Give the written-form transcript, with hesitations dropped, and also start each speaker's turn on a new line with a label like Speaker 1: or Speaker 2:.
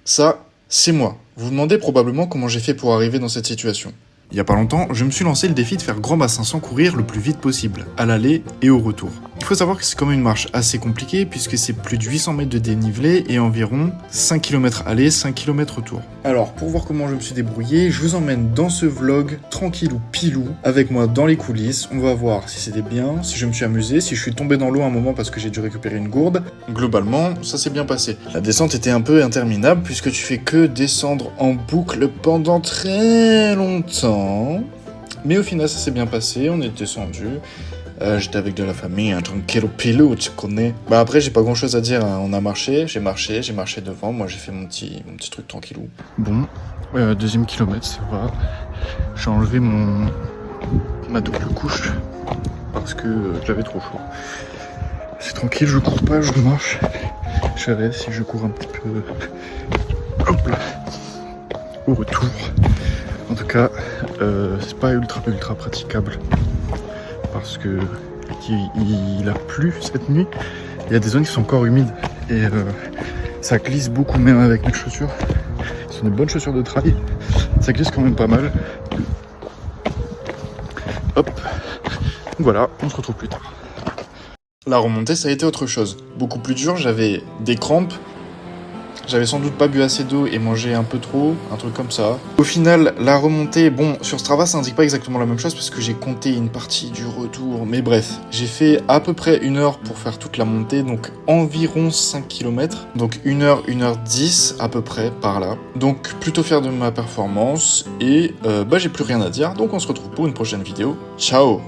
Speaker 1: Ça, c'est moi. Vous vous demandez probablement comment j'ai fait pour arriver dans cette situation. Il y a pas longtemps, je me suis lancé le défi de faire grand bassin sans courir le plus vite possible, à l'aller et au retour. Il faut savoir que c'est quand même une marche assez compliquée puisque c'est plus de 800 mètres de dénivelé et environ 5 km aller, 5 km retour. Alors, pour voir comment je me suis débrouillé, je vous emmène dans ce vlog tranquillou pilou avec moi dans les coulisses. On va voir si c'était bien, si je me suis amusé, si je suis tombé dans l'eau un moment parce que j'ai dû récupérer une gourde. Globalement, ça s'est bien passé. La descente était un peu interminable puisque tu fais que descendre en boucle pendant très longtemps. Mais au final, ça s'est bien passé, on est descendu. J'étais avec de la famille, un tranquillo pilou, tu connais. Bah après, j'ai pas grand chose à dire, hein. On a marché, j'ai marché devant, moi j'ai fait mon petit truc tranquillou. Bon, deuxième kilomètre, ça va. J'ai enlevé ma double couche parce que j'avais trop chaud. C'est tranquille, je cours pas, je marche. Je verrai si je cours un petit peu. Hop là. Au retour. En tout cas, c'est pas ultra praticable parce que il a plu cette nuit. Il y a des zones qui sont encore humides et ça glisse beaucoup même avec mes chaussures. Ce sont des bonnes chaussures de trail. Ça glisse quand même pas mal. Hop. Voilà, on se retrouve plus tard. La remontée, ça a été autre chose. Beaucoup plus dur, j'avais des crampes. J'avais sans doute pas bu assez d'eau et mangé un peu trop, un truc comme ça. Au final, la remontée, bon, sur Strava, ça indique pas exactement la même chose parce que j'ai compté une partie du retour. Mais bref, j'ai fait à peu près 1 heure pour faire toute la montée, donc environ 5 km. Donc 1 heure, 1 heure 10 à peu près, par là. Donc plutôt fier de ma performance et j'ai plus rien à dire. Donc on se retrouve pour une prochaine vidéo. Ciao!